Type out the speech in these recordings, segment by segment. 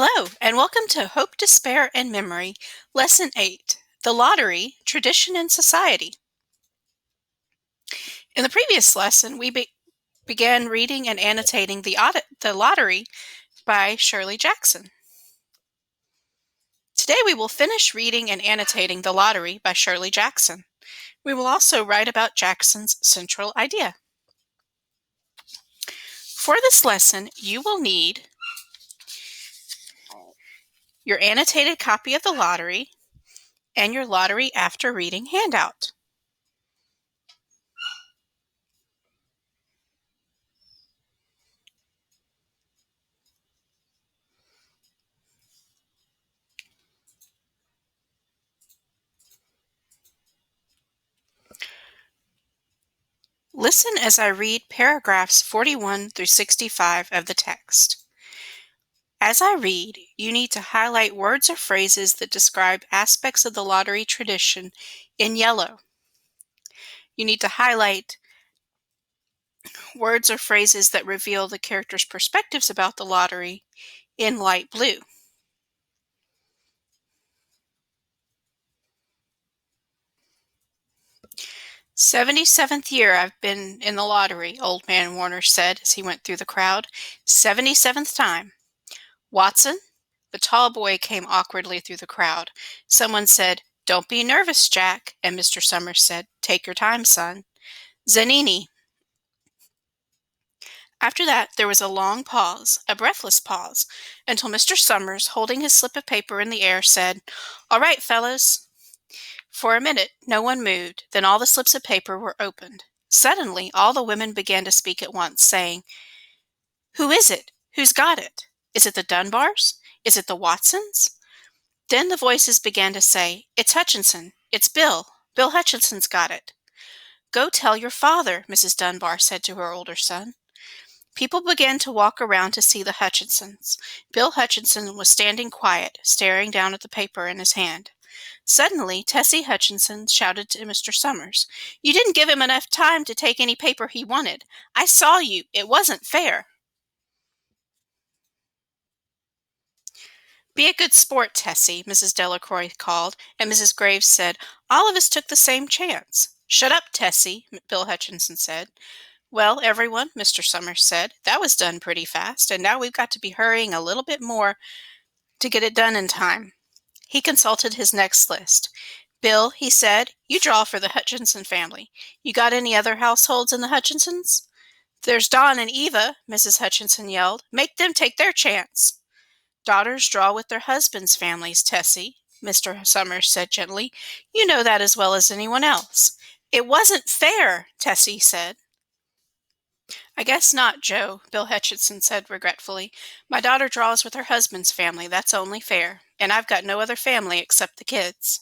Hello, and welcome to Hope, Despair, and Memory, Lesson 8, The Lottery, Tradition and Society. In the previous lesson, we began reading and annotating The Lottery by Shirley Jackson. Today we will finish reading and annotating The Lottery by Shirley Jackson. We will also write about Jackson's central idea. For this lesson, you will need your annotated copy of The Lottery and your Lottery After Reading handout. Listen as I read paragraphs 41 through 65 of the text. As I read, you need to highlight words or phrases that describe aspects of the lottery tradition in yellow. You need to highlight words or phrases that reveal the characters' perspectives about the lottery in light blue. "77th year I've been in the lottery," Old Man Warner said as he went through the crowd. "77th time. Watson?" The tall boy came awkwardly through the crowd. Someone said, "Don't be nervous, Jack," and Mr. Summers said, "Take your time, son." "Zanini." After that, there was a long pause, a breathless pause, until Mr. Summers, holding his slip of paper in the air, said, "All right, fellows." For a minute, no one moved. Then all the slips of paper were opened. Suddenly, all the women began to speak at once, saying, "Who is it? Who's got it? Is it the Dunbars? Is it the Watsons?" Then the voices began to say, "It's Hutchinson. It's Bill. Bill Hutchinson's got it." "Go tell your father," Mrs. Dunbar said to her older son. People began to walk around to see the Hutchinsons. Bill Hutchinson was standing quiet, staring down at the paper in his hand. Suddenly, Tessie Hutchinson shouted to Mr. Summers, "You didn't give him enough time to take any paper he wanted. I saw you. It wasn't fair." "Be a good sport, Tessie," Mrs. Delacroix called, and Mrs. Graves said, "All of us took the same chance." "Shut up, Tessie," Bill Hutchinson said. "Well, everyone," Mr. Summers said, "that was done pretty fast, and now we've got to be hurrying a little bit more to get it done in time." He consulted his next list. "Bill," he said, "you draw for the Hutchinson family. You got any other households in the Hutchinsons?" "There's Don and Eva," Mrs. Hutchinson yelled. "Make them take their chance." "Daughters draw with their husbands' families, Tessie," Mr. Summers said gently. "You know that as well as anyone else." "It wasn't fair," Tessie said. "I guess not, Joe," Bill Hutchinson said regretfully. "My daughter draws with her husband's family. That's only fair. And I've got no other family except the kids."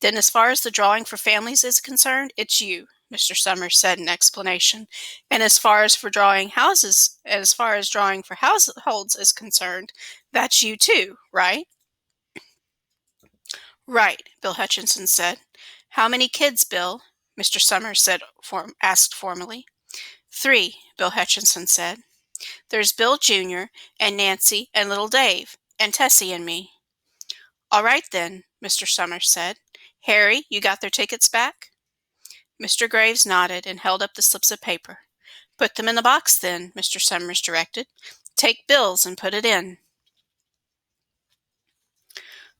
"Then as far as the drawing for families is concerned, it's you," Mr. Summers said in explanation. "And as far as drawing for households is concerned, that's you too, right?" "Right," Bill Hutchinson said. "How many kids, Bill?" Mr. Summers asked formally. "3," Bill Hutchinson said. "There's Bill Jr. and Nancy and little Dave and Tessie and me." "All right then," Mr. Summers said. "Harry, you got their tickets back?" Mr. Graves nodded and held up the slips of paper. "Put them in the box then," Mr. Summers directed. "Take Bill's and put it in."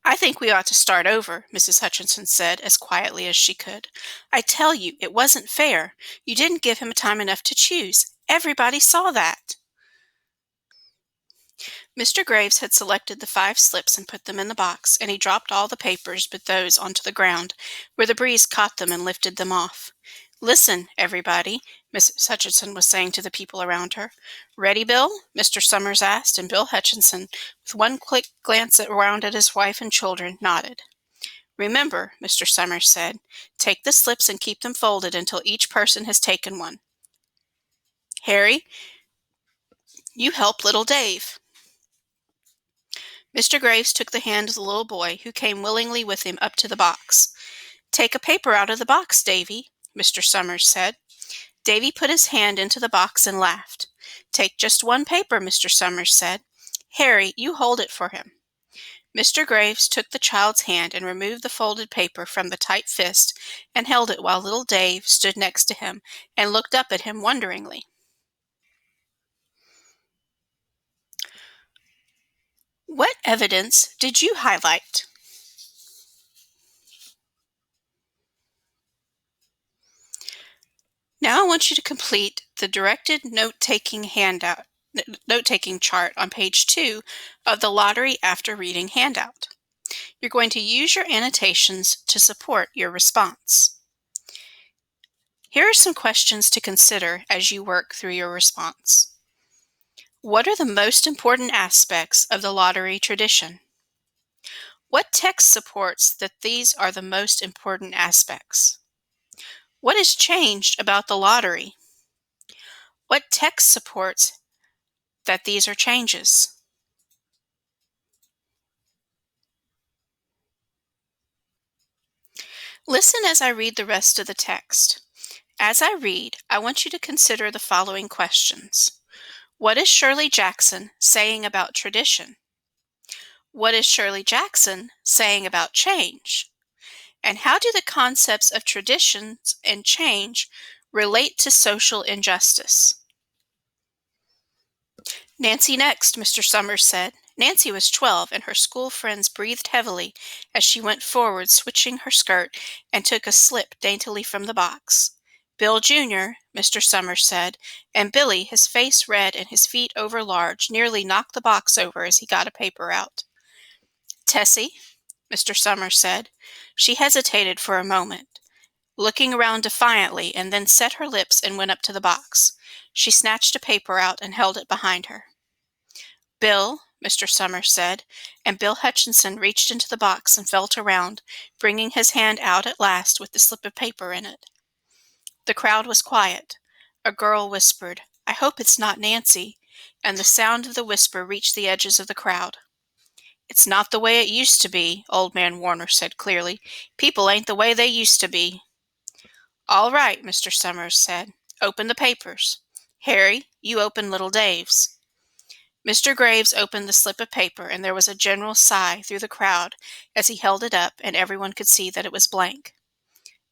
"I think we ought to start over," Mrs. Hutchinson said as quietly as she could. "I tell you, it wasn't fair. You didn't give him time enough to choose. Everybody saw that." Mr. Graves had selected the 5 slips and put them in the box, and he dropped all the papers but those onto the ground, where the breeze caught them and lifted them off. "Listen, everybody," Mrs. Hutchinson was saying to the people around her. "Ready, Bill?" Mr. Summers asked, and Bill Hutchinson, with one quick glance around at his wife and children, nodded. "Remember," Mr. Summers said, "take the slips and keep them folded until each person has taken one. Harry, you help little Dave." Mr. Graves took the hand of the little boy, who came willingly with him up to the box. "Take a paper out of the box, Davy," Mr. Summers said. Davy put his hand into the box and laughed. "Take just one paper," Mr. Summers said. Harry, you hold it for him." Mr. Graves took the child's hand and removed the folded paper from the tight fist and held it while little Dave stood next to him and looked up at him wonderingly. "What evidence did you highlight?" Now I want you to complete the directed note-taking chart on page 2 of the Lottery After Reading handout. You're going to use your annotations to support your response. Here are some questions to consider as you work through your response. What are the most important aspects of the lottery tradition? What text supports that these are the most important aspects? What has changed about the lottery? What text supports that these are changes? Listen as I read the rest of the text. As I read, I want you to consider the following questions. What is Shirley Jackson saying about tradition? What is Shirley Jackson saying about change? And how do the concepts of traditions and change relate to social injustice? "Nancy next," Mr. Summers said. Nancy was 12, and her school friends breathed heavily as she went forward, switching her skirt, and took a slip daintily from the box. "Bill Jr.," Mr. Summers said, and Billy, his face red and his feet overlarge, nearly knocked the box over as he got a paper out. "Tessie," Mr. Summers said. She hesitated for a moment, looking around defiantly, and then set her lips and went up to the box. She snatched a paper out and held it behind her. "Bill," Mr. Summers said, and Bill Hutchinson reached into the box and felt around, bringing his hand out at last with the slip of paper in it. The crowd was quiet. A girl whispered, "I hope it's not Nancy," and the sound of the whisper reached the edges of the crowd. "It's not the way it used to be," Old Man Warner said clearly. "People ain't the way they used to be." "All right," Mr. Summers said. "Open the papers. Harry, you open little Dave's." Mr. Graves opened the slip of paper, and there was a general sigh through the crowd as he held it up, and everyone could see that it was blank.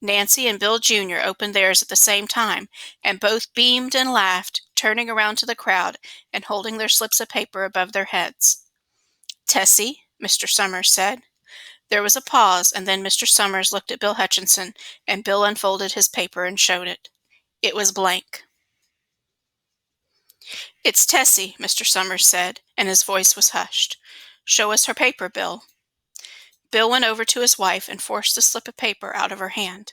Nancy and Bill Jr. opened theirs at the same time, and both beamed and laughed, turning around to the crowd and holding their slips of paper above their heads. "Tessie," Mr. Summers said. There was a pause, and then Mr. Summers looked at Bill Hutchinson, and Bill unfolded his paper and showed it. It was blank. "It's Tessie," Mr. Summers said, and his voice was hushed. "Show us her paper, Bill." Bill went over to his wife and forced the slip of paper out of her hand.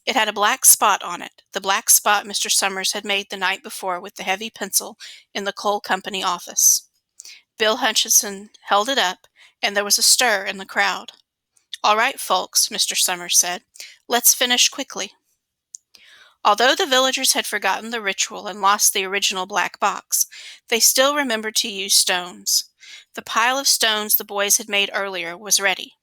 It had a black spot on it, the black spot Mr. Summers had made the night before with the heavy pencil in the coal company office. Bill Hutchinson held it up, and there was a stir in the crowd. "All right, folks," Mr. Summers said. "Let's finish quickly." Although the villagers had forgotten the ritual and lost the original black box, they still remembered to use stones. The pile of stones the boys had made earlier was ready.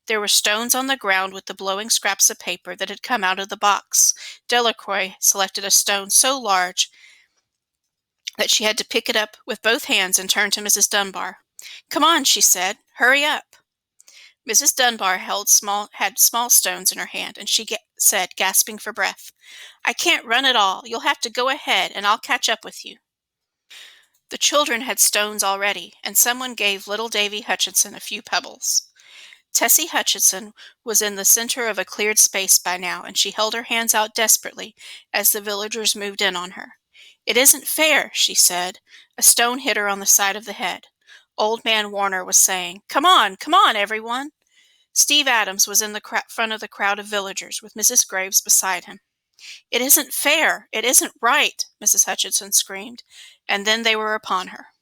There were stones on the ground with the blowing scraps of paper that had come out of the box. Delacroix selected a stone so large that she had to pick it up with both hands and turn to Mrs. Dunbar. "Come on," she said. "Hurry up." Mrs. Dunbar had small stones in her hand, and she said, gasping for breath, "I can't run at all. You'll have to go ahead, and I'll catch up with you." The children had stones already, and someone gave little Davy Hutchinson a few pebbles. Tessie Hutchinson was in the center of a cleared space by now, and she held her hands out desperately as the villagers moved in on her. "It isn't fair," she said. A stone hit her on the side of the head. Old Man Warner was saying, come on, everyone." Steve Adams was in the front of the crowd of villagers, with Mrs. Graves beside him. "It isn't fair. It isn't right," Mrs. Hutchinson screamed, and then they were upon her.